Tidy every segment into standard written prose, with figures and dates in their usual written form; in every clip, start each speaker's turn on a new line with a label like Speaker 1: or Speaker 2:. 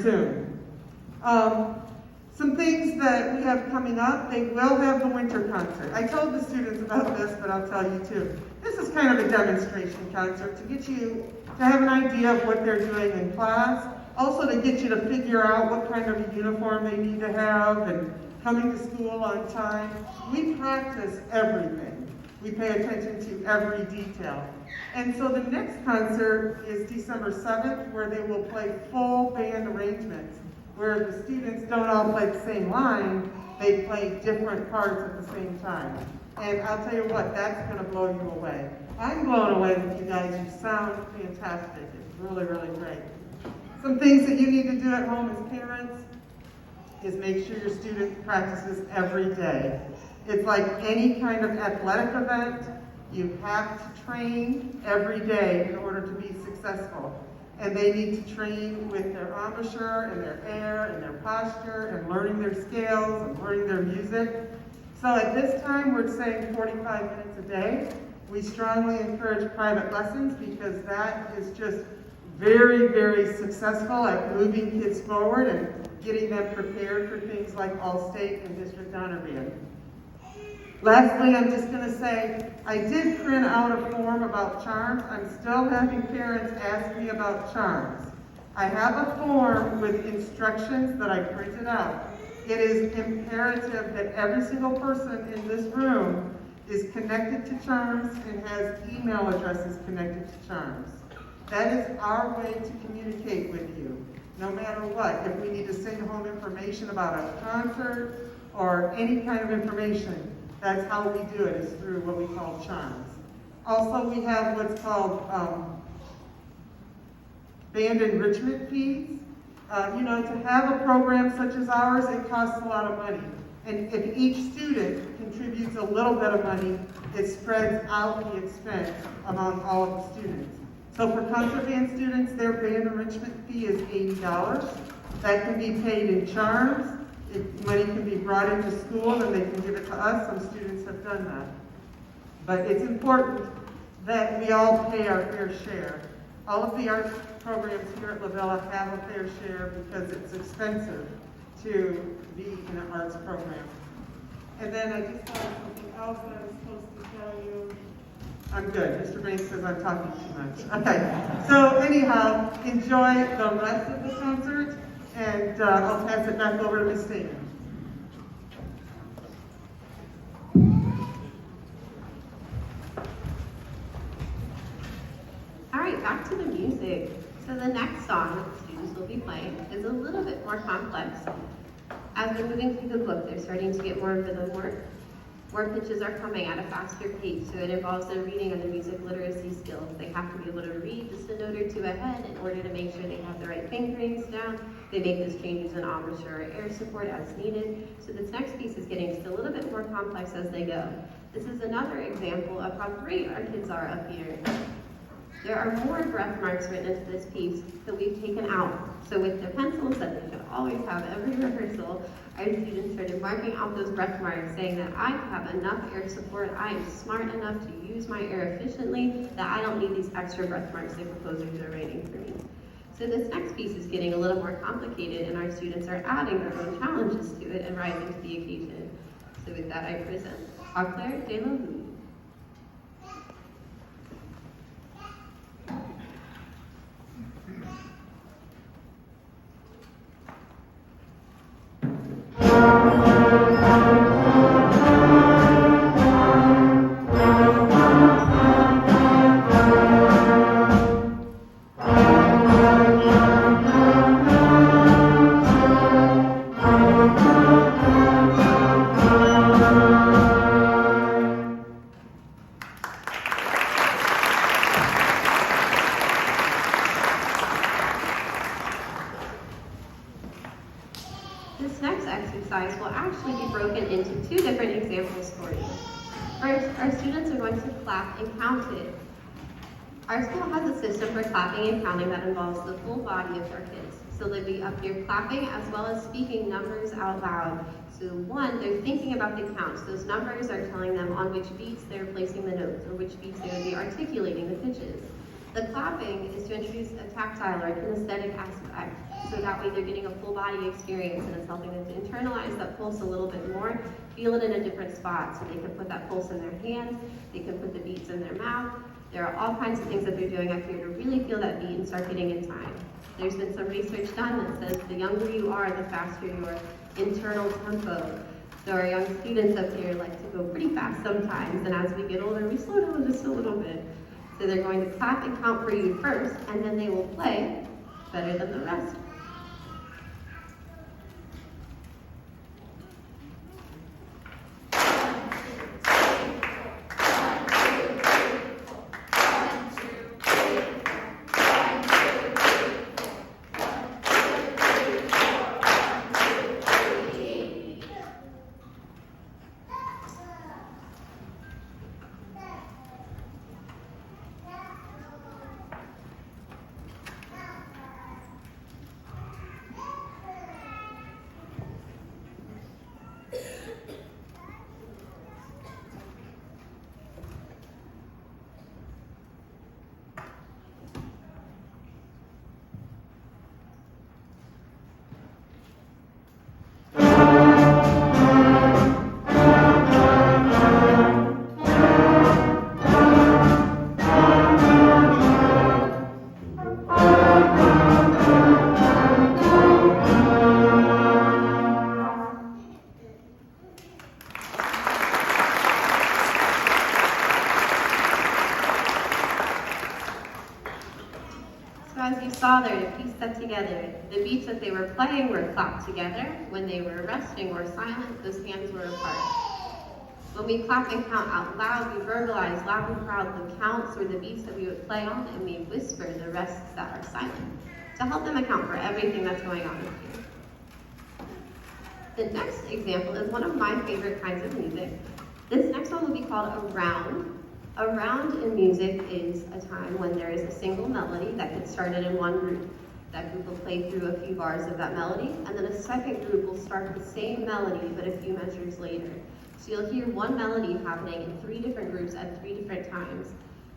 Speaker 1: soon. Some things that we have coming up, they will have the winter concert. I told the students about this, but I'll tell you too. This is kind of a demonstration concert to get you to have an idea of what they're doing in class, also to get you to figure out what kind of a uniform they need to have and coming to school on time. We practice everything. We pay attention to every detail. And so the next concert is December 7th, where they will play full band arrangements, where the students don't all play the same line, they play different parts at the same time. And I'll tell you what, that's going to blow you away. I'm blown away with you guys. You sound fantastic. It's really, really great. Some things that you need to do at home as parents is make sure your student practices every day. It's like any kind of athletic event. You have to train every day in order to be successful. And they need to train with their embouchure and their air and their posture and learning their scales and learning their music. So at this time, we're saying 45 minutes a day. We strongly encourage private lessons because that is just very, very successful at moving kids forward and getting them prepared for things like All-State and District Honor Band. Lastly, I'm just going to say, I did print out a form about charms. I'm still having parents ask me about charms. I have a form with instructions that I printed out. It is imperative that every single person in this room is connected to charms and has email addresses connected to charms. That is our way to communicate with you, no matter what. If we need to send home information about a concert or any kind of information, that's how we do it, is through what we call charms. Also, we have what's called band enrichment fees. To have a program such as ours, it costs a lot of money. And if each student contributes a little bit of money, it spreads out the expense among all of the students. So for concert band students, their band enrichment fee is $80. That can be paid in charms. Money can be brought into school and they can give it to us. Some students have done that. But it's important that we all pay our fair share. All of the arts programs here at La Villa have a fair share because it's expensive to be in an arts program. And then I just thought of something else that I was supposed to tell you. I'm good. Mr. Banks says I'm talking too much. Okay. So anyhow, enjoy the rest of the concert. And I'll pass it back over to Ms. Stamen.
Speaker 2: All right, back to the music. So the next song that the students will be playing is a little bit more complex. As they're moving through the book, they're starting to get more rhythm work. More pitches are coming at a faster pace, so it involves their reading and the music literacy skills. They have to be able to read just a note or two ahead in order to make sure they have the right fingerings down. They make those changes in embouchure or air support as needed. So this next piece is getting just a little bit more complex as they go. This is another example of how great our kids are up here. There are more breath marks written into this piece that we've taken out. So with the pencils that we should always have every rehearsal, our students started marking out those breath marks, saying that I have enough air support, I am smart enough to use my air efficiently, that I don't need these extra breath marks the composers are writing for me. So this next piece is getting a little more complicated, and our students are adding their own challenges to it and rising to the occasion. So with that, I present Au Clair de la Lune. This next exercise will actually be broken into two different examples for you. First, our students are going to clap and count it. Our school has a system for clapping and counting that involves the full body of our kids. So they'll be up here clapping as well as speaking numbers out loud. So one, they're thinking about the counts. Those numbers are telling them on which beats they're placing the notes or which beats they would be articulating the pitches. The clapping is to introduce a tactile or kinesthetic aspect. So that way they're getting a full body experience, and it's helping them to internalize that pulse a little bit more, feel it in a different spot. So they can put that pulse in their hands, they can put the beats in their mouth. There are all kinds of things that they're doing up here to really feel that beat and start getting in time. There's been some research done that says the younger you are, the faster your internal tempo. So our young students up here like to go pretty fast sometimes, and as we get older, we slow down just a little bit. So they're going to clap and count for you first, and then they will play better than the rest. As you saw there, to piece that together, the beats that they were playing were clapped together. When they were resting or silent, those hands were apart. When we clap and count out loud, we verbalize loud and proud the counts or the beats that we would play on, and we whisper the rests that are silent to help them account for everything that's going on here. The next example is one of my favorite kinds of music. This next one will be called a round. A round in music is a time when there is a single melody that gets started in one group. That group will play through a few bars of that melody, and then a second group will start the same melody but a few measures later. So you'll hear one melody happening in 3 different groups at 3 different times.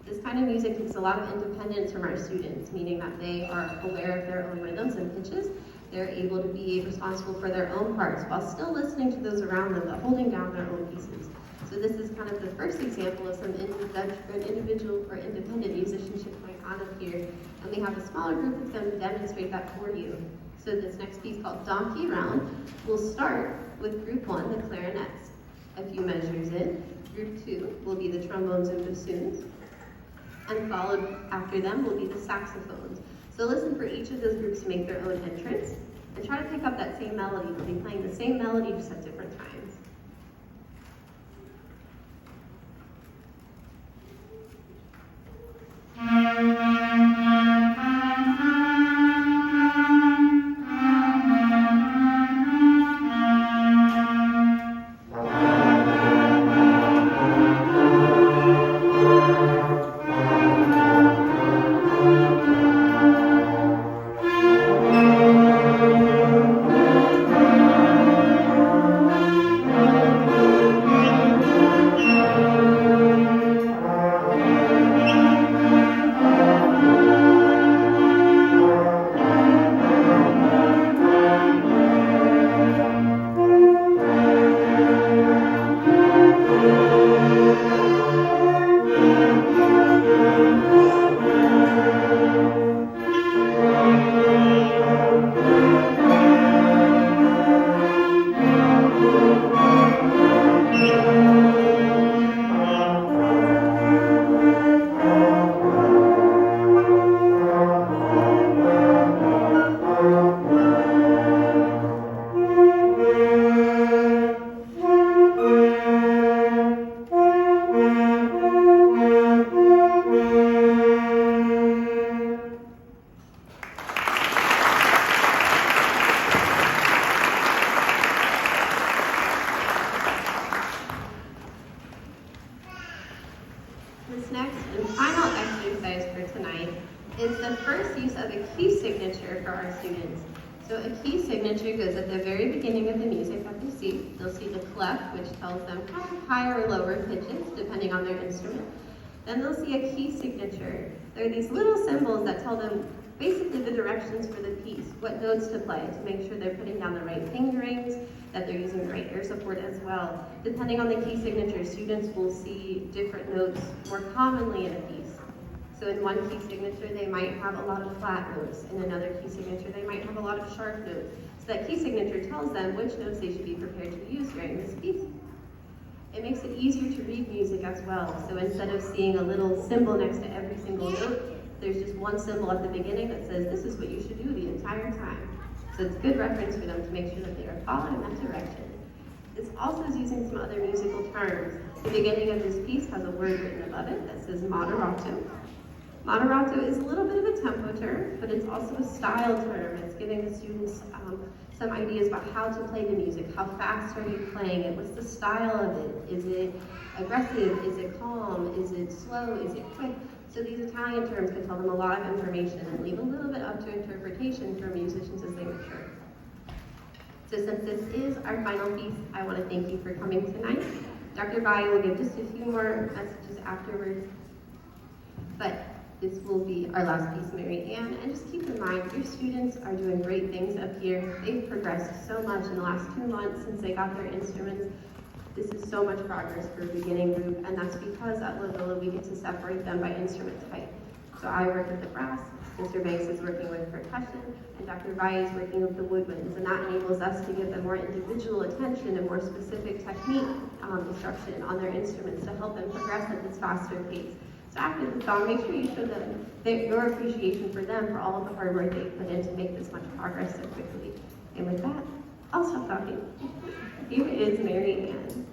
Speaker 2: This kind of music takes a lot of independence from our students, meaning that they are aware of their own rhythms and pitches. They're able to be responsible for their own parts while still listening to those around them, but holding down their own pieces. So this is kind of the first example of some individual or independent musicianship going on up here. And we have a smaller group that's going to demonstrate that for you. So this next piece called Donkey Round will start with group 1, the clarinets. A few measures in. Group 2 will be the trombones and bassoons. And followed after them will be the saxophones. So listen for each of those groups to make their own entrance. And try to pick up that same melody. They'll be playing the same melody just at different times. This next and final exercise for tonight is the first use of a key signature for our students. So a key signature goes at the very beginning of the music that they see. They'll see the clef, which tells them kind of higher or lower pitches, depending on their instrument. Then they'll see a key signature. There are these little symbols that tell them basically the directions for the piece. what notes to play, to make sure they're putting down the right fingerings, that they're using the right air support as well. Depending on the key signature, students will see different notes more commonly in a piece. So in one key signature, they might have a lot of flat notes. In another key signature, they might have a lot of sharp notes. So that key signature tells them which notes they should be prepared to use during this piece. It makes it easier to read music as well. So instead of seeing a little symbol next to every single note, there's just one symbol at the beginning that says this is what you should do the entire time. So it's good reference for them to make sure that they are following that direction. This also is using some other musical terms. The beginning of this piece has a word written above it that says Moderato. Moderato is a little bit of a tempo term, but it's also a style term. It's giving the students some ideas about how to play the music. How fast are you playing it? What's the style of it? Is it aggressive? Is it calm? Is it slow? Is it quick? So these Italian terms can tell them a lot of information and leave a little bit up to interpretation for musicians as they mature. So since this is our final piece, I want to thank you for coming tonight. Dr. Bai will give just a few more messages afterwards, but this will be our last piece, Mary Ann. And just keep in mind, your students are doing great things up here. They've progressed so much in the last 2 months since they got their instruments. This is so much progress for a beginning group, and that's because at Loyola we get to separate them by instrument type. So I work with the brass, Mr. Banks is working with percussion, and Dr. Vai is working with the woodwinds, and that enables us to give them more individual attention and more specific technique instruction on their instruments to help them progress at this faster pace. So after the song, make sure you show them your appreciation for them for all of the hard work they put in to make this much progress so quickly. And with that, I'll stop talking. Here is Mary Ann.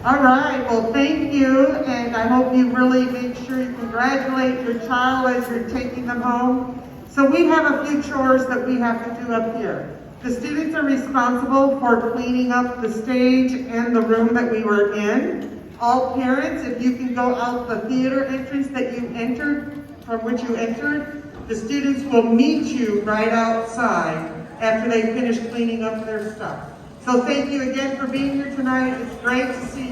Speaker 1: All right, well, thank you, and I hope you really make sure you congratulate your child as you're taking them home. So we have a few chores that we have to do up here. The students are responsible for cleaning up the stage and the room that we were in. All parents, if you can go out the theater entrance that you entered, from which you entered, the students will meet you right outside after they finish cleaning up their stuff. So thank you again for being here tonight. It's great to see